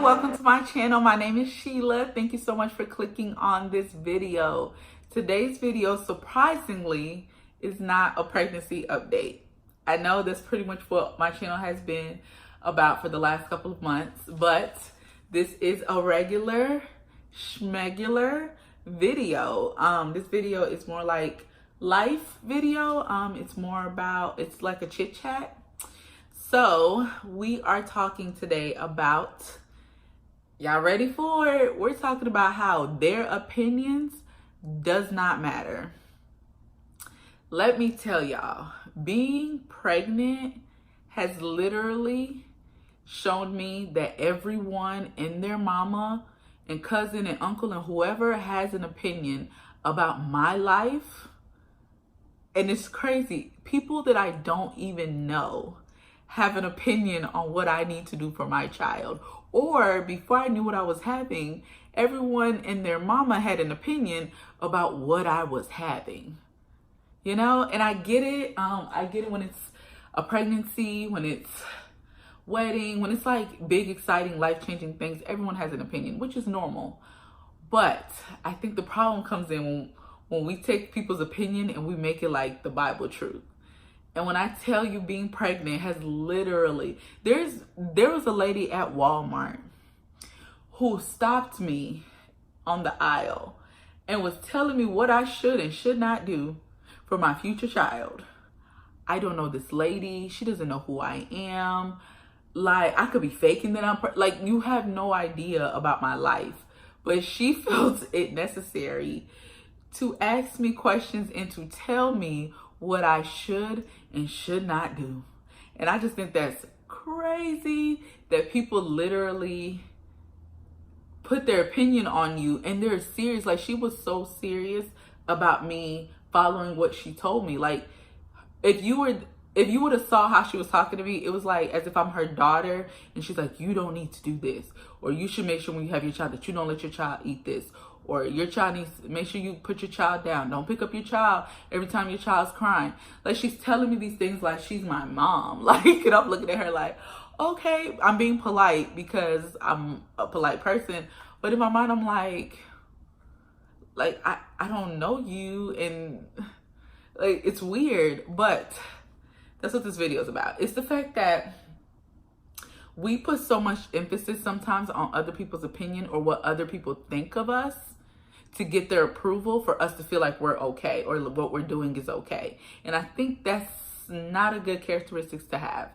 welcome to my channel. My name is Sheila. Thank you so much for clicking on this video. Today's video, surprisingly, is not a pregnancy update. I know that's pretty much what my channel has been about for the last couple of months, but this is a regular schmegular video. This video is more like life video. It's like a chit chat. So we are talking today about, y'all ready for it? We're talking about how their opinions does not matter. Let me tell y'all, being pregnant has literally shown me that everyone and their mama and cousin and uncle and whoever has an opinion about my life. And it's crazy. People that I don't even know have an opinion on what I need to do for my child. Or before I knew what I was having, everyone and their mama had an opinion about what I was having. You know, and I get it. I get it when it's a pregnancy, when it's wedding, when it's like big, exciting, life-changing things. Everyone has an opinion, which is normal. But I think the problem comes in when we take people's opinion and we make it like the Bible truth. And when I tell you, being pregnant has literally, there was a lady at Walmart who stopped me on the aisle and was telling me what I should and should not do for my future child. I don't know this lady. She doesn't know who I am. Like, I could be faking that I'm like, you have no idea about my life. But she felt it necessary to ask me questions and to tell me what I should and should not do. And I just think that's crazy that people literally put their opinion on you and they're serious. Like, she was so serious about me following what she told me. Like, if you would have saw how she was talking to me, it was like as if I'm her daughter and she's like, you don't need to do this, or you should make sure when you have your child that you don't let your child eat this, or your child needs to make sure you put your child down. Don't pick up your child every time your child's crying. Like, she's telling me these things like she's my mom. Like, and I'm looking at her like, okay, I'm being polite because I'm a polite person. But in my mind, I'm like I don't know you, and like, it's weird. But that's what this video is about. It's the fact that we put so much emphasis sometimes on other people's opinion or what other people think of us to get their approval for us to feel like we're okay or what we're doing is okay. And I think that's not a good characteristic to have.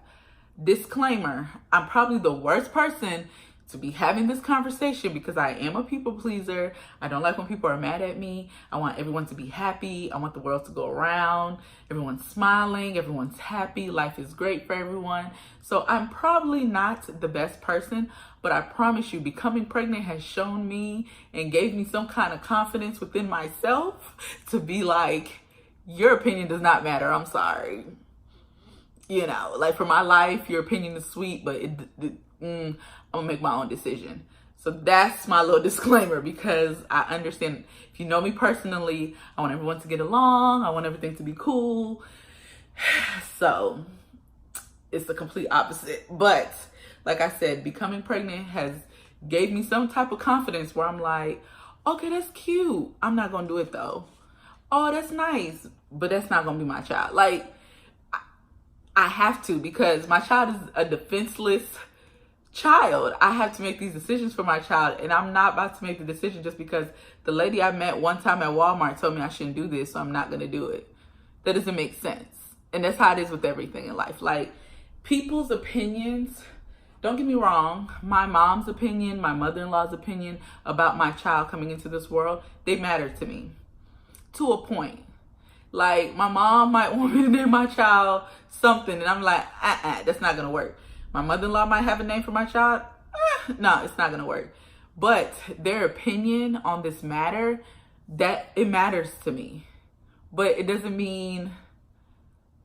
Disclaimer, I'm probably the worst person to be having this conversation because I am a people pleaser. I don't like when people are mad at me. I want everyone to be happy. I want the world to go around. Everyone's smiling. Everyone's happy. Life is great for everyone. So I'm probably not the best person, but I promise you, becoming pregnant has shown me and gave me some kind of confidence within myself to be like, your opinion does not matter. I'm sorry. You know, like, for my life, your opinion is sweet, but I'm gonna make my own decision. So that's my little disclaimer, because I understand, if you know me personally, I want everyone to get along. I want everything to be cool. So it's the complete opposite. But like I said, becoming pregnant has gave me some type of confidence where I'm like, okay, that's cute. I'm not gonna do it though. Oh, that's nice, but that's not gonna be my child. Like, I have to, because my child is a defenseless child. I have to make these decisions for my child, and I'm not about to make the decision just because the lady I met one time at Walmart told me I shouldn't do this, so I'm not going to do it. That doesn't make sense. And that's how it is with everything in life. Like, people's opinions, don't get me wrong, my mom's opinion, my mother-in-law's opinion about my child coming into this world, they matter to me to a point. Like, my mom might want me to name my child something, and I'm like, that's not going to work. My mother-in-law might have a name for my child. No, it's not going to work. But their opinion on this matter, that it matters to me. But it doesn't mean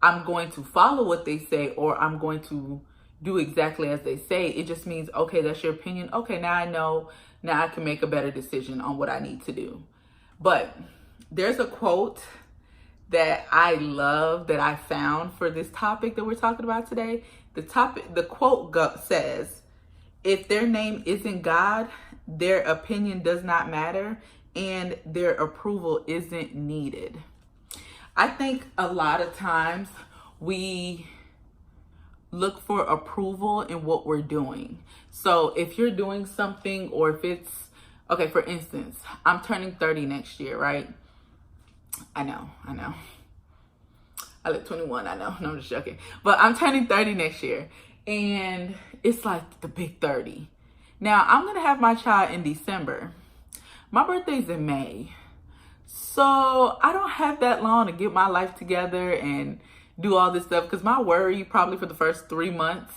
I'm going to follow what they say or I'm going to do exactly as they say. It just means, okay, that's your opinion. Okay, now I know. Now I can make a better decision on what I need to do. But there's a quote that I love that I found for this topic that we're talking about today. The quote says, if their name isn't God, their opinion does not matter and their approval isn't needed. I think a lot of times we look for approval in what we're doing. So if you're doing something, or if it's, okay, for instance, I'm turning 30 next year, right? I know. I look 21, I know. No, I'm just joking. But I'm turning 30 next year. And it's like the big 30. Now, I'm going to have my child in December. My birthday's in May. So I don't have that long to get my life together and do all this stuff, because my worry probably for the first 3 months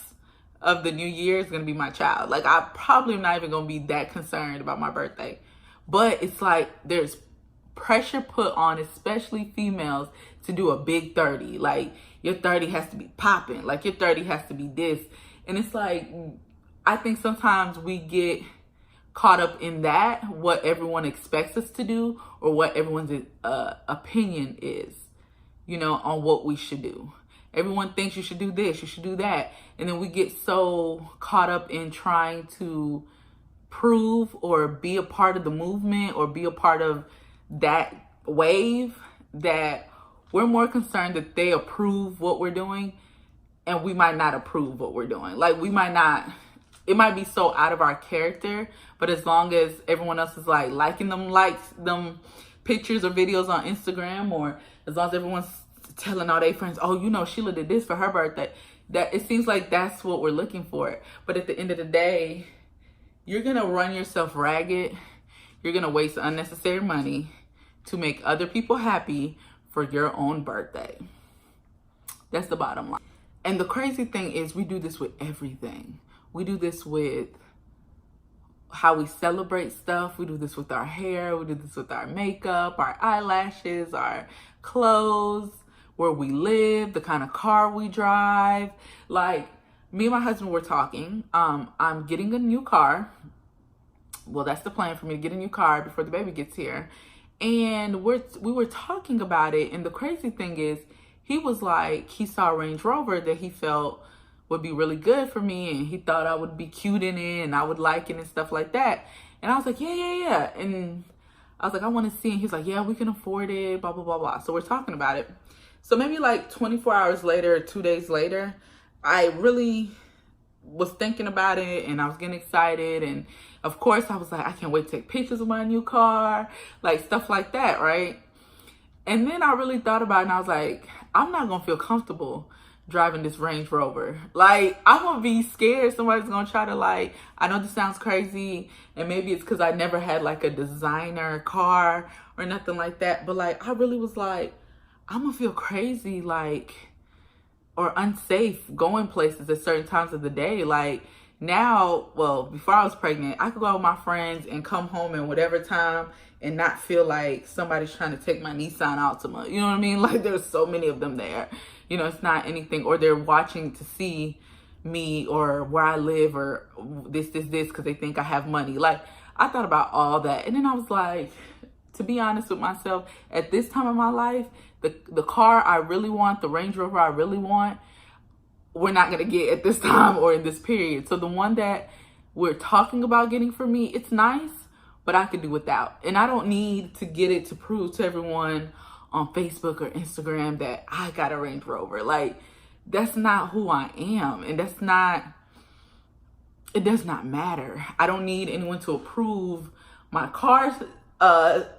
of the new year is going to be my child. Like, I probably am not even going to be that concerned about my birthday. But it's like there's pressure put on, especially females, to do a big 30. Like, your 30 has to be popping. Like, your 30 has to be this. And it's like, I think sometimes we get caught up in that, what everyone expects us to do, or what everyone's opinion is, you know, on what we should do. Everyone thinks you should do this, you should do that. And then we get so caught up in trying to prove or be a part of the movement or be a part of that wave, that we're more concerned that they approve what we're doing, and we might not approve what we're doing. Like, we might not, it might be so out of our character, but as long as everyone else is like liking them pictures or videos on Instagram, or as long as everyone's telling all their friends, oh, you know, Sheila did this for her birthday, that it seems like that's what we're looking for. But at the end of the day, you're gonna run yourself ragged. You're gonna waste unnecessary money to make other people happy for your own birthday. That's the bottom line. And the crazy thing is, we do this with everything. We do this with how we celebrate stuff. We do this with our hair. We do this with our makeup, our eyelashes, our clothes, where we live, the kind of car we drive. Like, me and my husband were talking. I'm getting a new car. Well, that's the plan for me, to get a new car before the baby gets here. And we were talking about it. And the crazy thing is, he was like, he saw a Range Rover that he felt would be really good for me, and he thought I would be cute in it and I would like it and stuff like that. And I was like, yeah. And I was like, I want to see. And he's like, yeah, we can afford it, blah, blah, blah, blah. So we're talking about it. So maybe like 24 hours later, 2 days later, I really was thinking about it and I was getting excited. And of course I was like, I can't wait to take pictures of my new car, like stuff like that, right? And then I really thought about it, and I was like, I'm not going to feel comfortable driving this Range Rover. Like, I'm going to be scared somebody's going to try to, like, I know this sounds crazy, and maybe it's because I never had like a designer car or nothing like that. But like, I really was like, I'm going to feel crazy, like, or unsafe going places at certain times of the day. Like, now, well, before I was pregnant, I could go out with my friends and come home in whatever time and not feel like somebody's trying to take my Nissan Altima. You know what I mean? Like, there's so many of them there. You know, it's not anything, or they're watching to see me or where I live or this, because they think I have money. Like, I thought about all that. And then I was like, to be honest with myself, at this time of my life, the car I really want, the Range Rover I really want, we're not going to get at this time or in this period. So the one that we're talking about getting for me, it's nice, but I could do without. And I don't need to get it to prove to everyone on Facebook or Instagram that I got a Range Rover. Like, that's not who I am. And that's not, it does not matter. I don't need anyone to approve my car's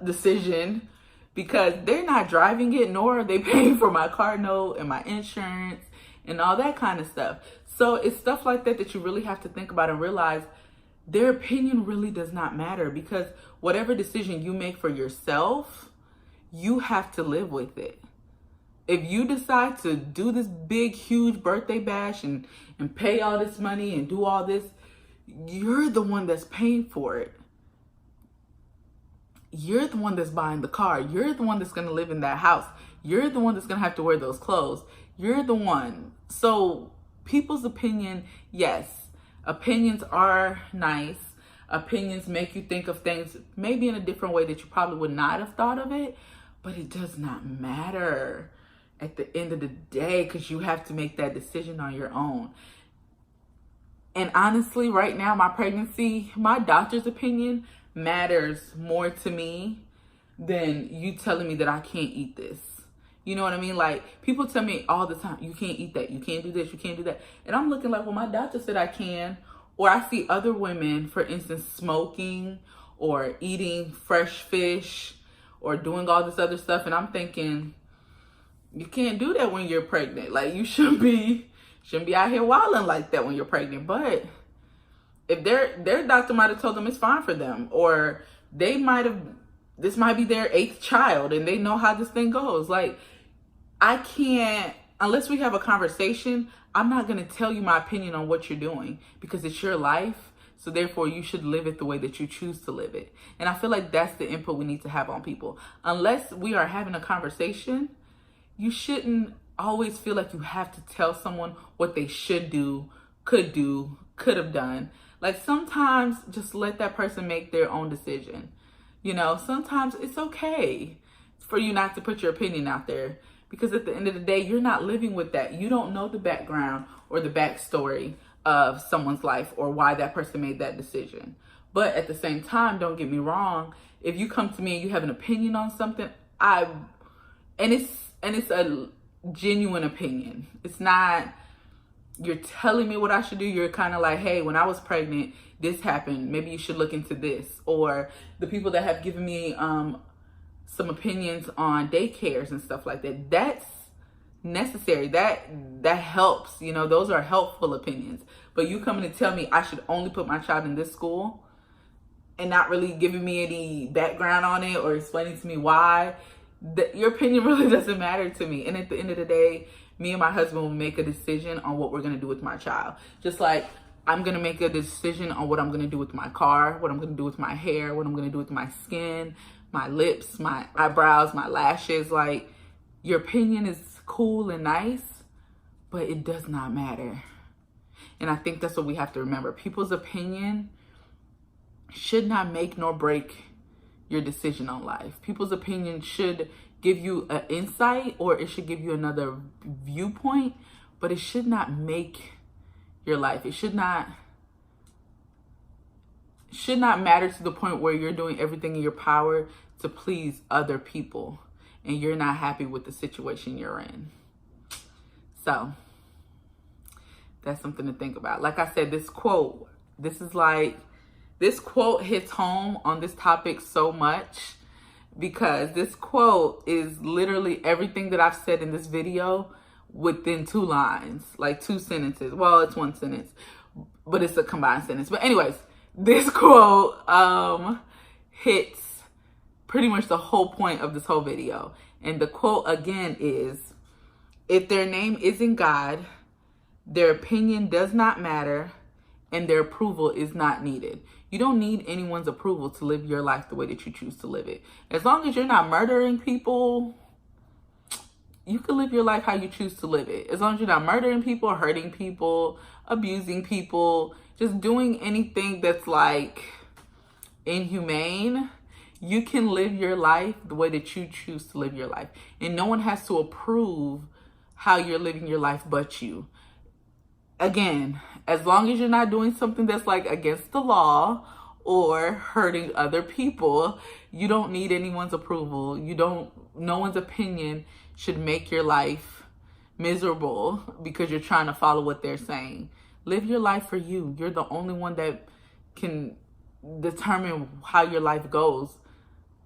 decision, because they're not driving it, nor are they paying for my car note and my insurance and all that kind of stuff. So it's stuff like that that you really have to think about and realize their opinion really does not matter, because whatever decision you make for yourself, you have to live with it. If you decide to do this big, huge birthday bash and pay all this money and do all this, you're the one that's paying for it. You're the one that's buying the car. You're the one that's going to live in that house. You're the one that's going to have to wear those clothes. You're the one. So people's opinion, yes, opinions are nice. Opinions make you think of things maybe in a different way that you probably would not have thought of it, but it does not matter at the end of the day, because you have to make that decision on your own. And honestly, right now, my pregnancy, my doctor's opinion matters more to me than you telling me that I can't eat this. You know what I mean? Like, people tell me all the time, you can't eat that, you can't do this, you can't do that. And I'm looking like, well, my doctor said I can. Or I see other women, for instance, smoking or eating fresh fish or doing all this other stuff. And I'm thinking, you can't do that when you're pregnant. Like, you shouldn't be out here wilding like that when you're pregnant. But if their doctor might have told them it's fine for them, or this might be their 8th child and they know how this thing goes. Like, I can't, unless we have a conversation, I'm not going to tell you my opinion on what you're doing, because it's your life. So therefore, you should live it the way that you choose to live it. And I feel like that's the input we need to have on people. Unless we are having a conversation, you shouldn't always feel like you have to tell someone what they should do, could have done. Like, sometimes just let that person make their own decision. You know, sometimes it's okay for you not to put your opinion out there, because at the end of the day, you're not living with that. You don't know the background or the backstory of someone's life or why that person made that decision. But at the same time, don't get me wrong, if you come to me and you have an opinion on something, and it's a genuine opinion. It's not, you're telling me what I should do. You're kind of like, hey, when I was pregnant, this happened. Maybe you should look into this. Or the people that have given me some opinions on daycares and stuff like that. That's necessary. That helps. You know, those are helpful opinions. But you coming to tell me I should only put my child in this school and not really giving me any background on it or explaining to me why, your opinion really doesn't matter to me. And at the end of the day, me and my husband will make a decision on what we're going to do with my child. Just like I'm going to make a decision on what I'm going to do with my car, what I'm going to do with my hair, what I'm going to do with my skin, my lips, my eyebrows, my lashes. Like, your opinion is cool and nice, but it does not matter. And I think that's what we have to remember. People's opinion should not make nor break your decision on life. People's opinion should give you an insight, or it should give you another viewpoint, but it should not make your life. It should not matter to the point where you're doing everything in your power to please other people and you're not happy with the situation you're in. So that's something to think about. Like I said, this quote hits home on this topic so much, because this quote is literally everything that I've said in this video within 2 lines, like 2 sentences. Well, it's 1 sentence, but it's a combined sentence. But anyways, this quote hits pretty much the whole point of this whole video. And the quote again is, if their name isn't God, their opinion does not matter, and their approval is not needed. You don't need anyone's approval to live your life the way that you choose to live it. As long as you're not murdering people, you can live your life how you choose to live it. As long as you're not murdering people, hurting people, abusing people, just doing anything that's like inhumane, you can live your life the way that you choose to live your life. And no one has to approve how you're living your life but you. Again, as long as you're not doing something that's like against the law or hurting other people, you don't need anyone's approval. No one's opinion should make your life miserable because you're trying to follow what they're saying. Live your life for you. You're the only one that can determine how your life goes.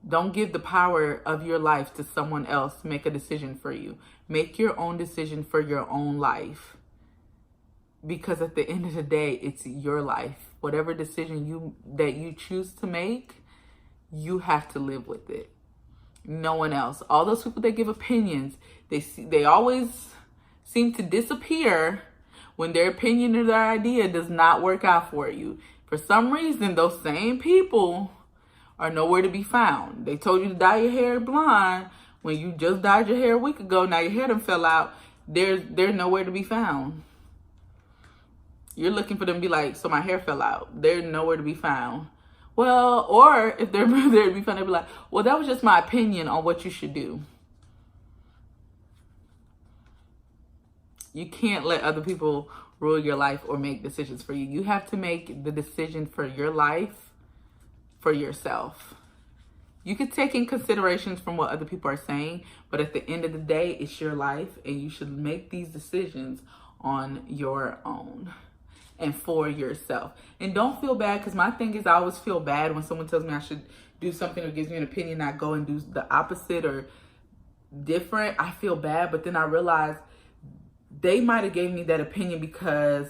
Don't give the power of your life to someone else to make a decision for you. Make your own decision for your own life. Because at the end of the day, it's your life. Whatever decision that you choose to make, you have to live with it. No one else. All those people that give opinions, they always seem to disappear when their opinion or their idea does not work out for you. For some reason, those same people are nowhere to be found. They told you to dye your hair blonde when you just dyed your hair a week ago. Now your hair done fell out. They're nowhere to be found. You're looking for them to be like, so my hair fell out. They're nowhere to be found. Well, or if they're there to be found, they'll be like, well, that was just my opinion on what you should do. You can't let other people rule your life or make decisions for you. You have to make the decision for your life for yourself. You could take in considerations from what other people are saying, but at the end of the day, it's your life and you should make these decisions on your own and for yourself. And don't feel bad, because my thing is I always feel bad when someone tells me I should do something or gives me an opinion, I go and do the opposite or different. I feel bad, but then I realize they might have gave me that opinion because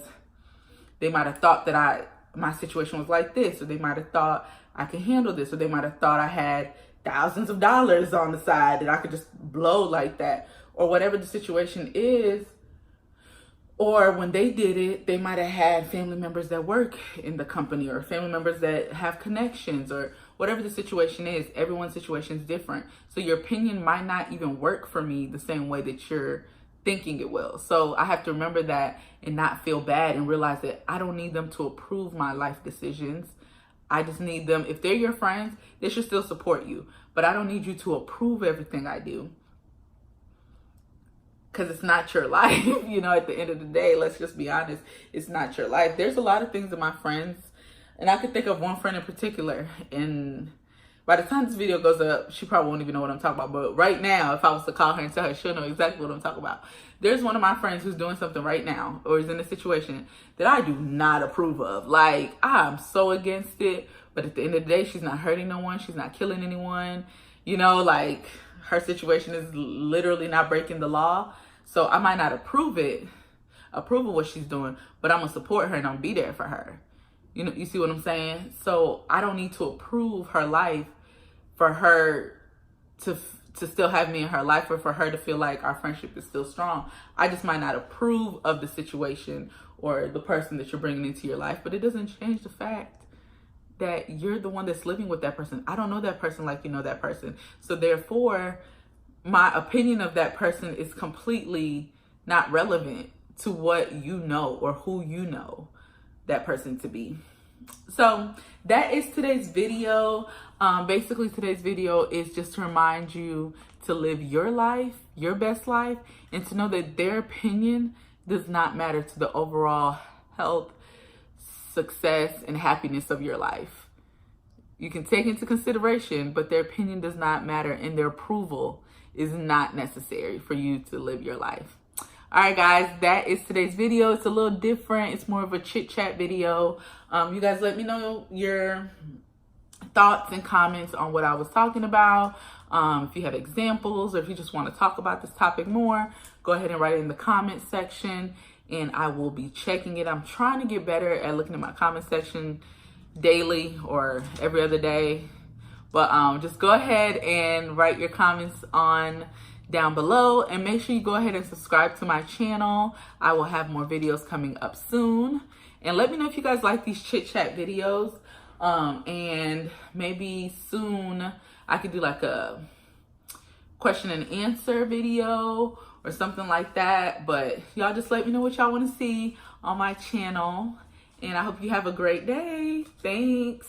they might have thought that my situation was like this, or they might have thought I could handle this, or they might have thought I had thousands of dollars on the side that I could just blow like that, or whatever the situation is. Or when they did it, they might have had family members that work in the company, or family members that have connections, or whatever the situation is. Everyone's situation is different. So your opinion might not even work for me the same way that you're thinking it will. So I have to remember that and not feel bad, and realize that I don't need them to approve my life decisions. I just need them, if they're your friends, they should still support you. But I don't need you to approve everything I do, because it's not your life. You know, at the end of the day, let's just be honest, it's not your life. There's a lot of things that my friends, and I could think of one friend in particular, and by the time this video goes up, she probably won't even know what I'm talking about. But right now, if I was to call her and tell her, she'll know exactly what I'm talking about. There's one of my friends who's doing something right now, or is in a situation that I do not approve of. Like, I'm so against it. But at the end of the day, she's not hurting no one. She's not killing anyone. You know, like, her situation is literally not breaking the law. So I might not approve of what she's doing, but I'm gonna support her and I'm gonna be there for her. You know, you see what I'm saying? So I don't need to approve her life for her to still have me in her life, or for her to feel like our friendship is still strong. I just might not approve of the situation or the person that you're bringing into your life, but it doesn't change the fact that you're the one that's living with that person. I don't know that person like you know that person. So therefore, my opinion of that person is completely not relevant to what you know or who you know that person to be. So that is today's video. Basically, today's video is just to remind you to live your life, your best life, and to know that their opinion does not matter to the overall health, success, and happiness of your life. You can take into consideration, but their opinion does not matter, and their approval is not necessary for you to live your life. All right, guys, that is today's video. It's a little different. It's more of a chit chat video. You guys let me know your thoughts and comments on what I was talking about. If you have examples, or if you just want to talk about this topic more, go ahead and write it in the comment section, and I will be checking it. I'm trying to get better at looking at my comment section daily or every other day. But just go ahead and write your comments on down below, and make sure you go ahead and subscribe to my channel. I will have more videos coming up soon. And let me know if you guys like these chit chat videos. And maybe soon I could do like a question and answer video or something like that. But y'all just let me know what y'all want to see on my channel. And I hope you have a great day. Thanks.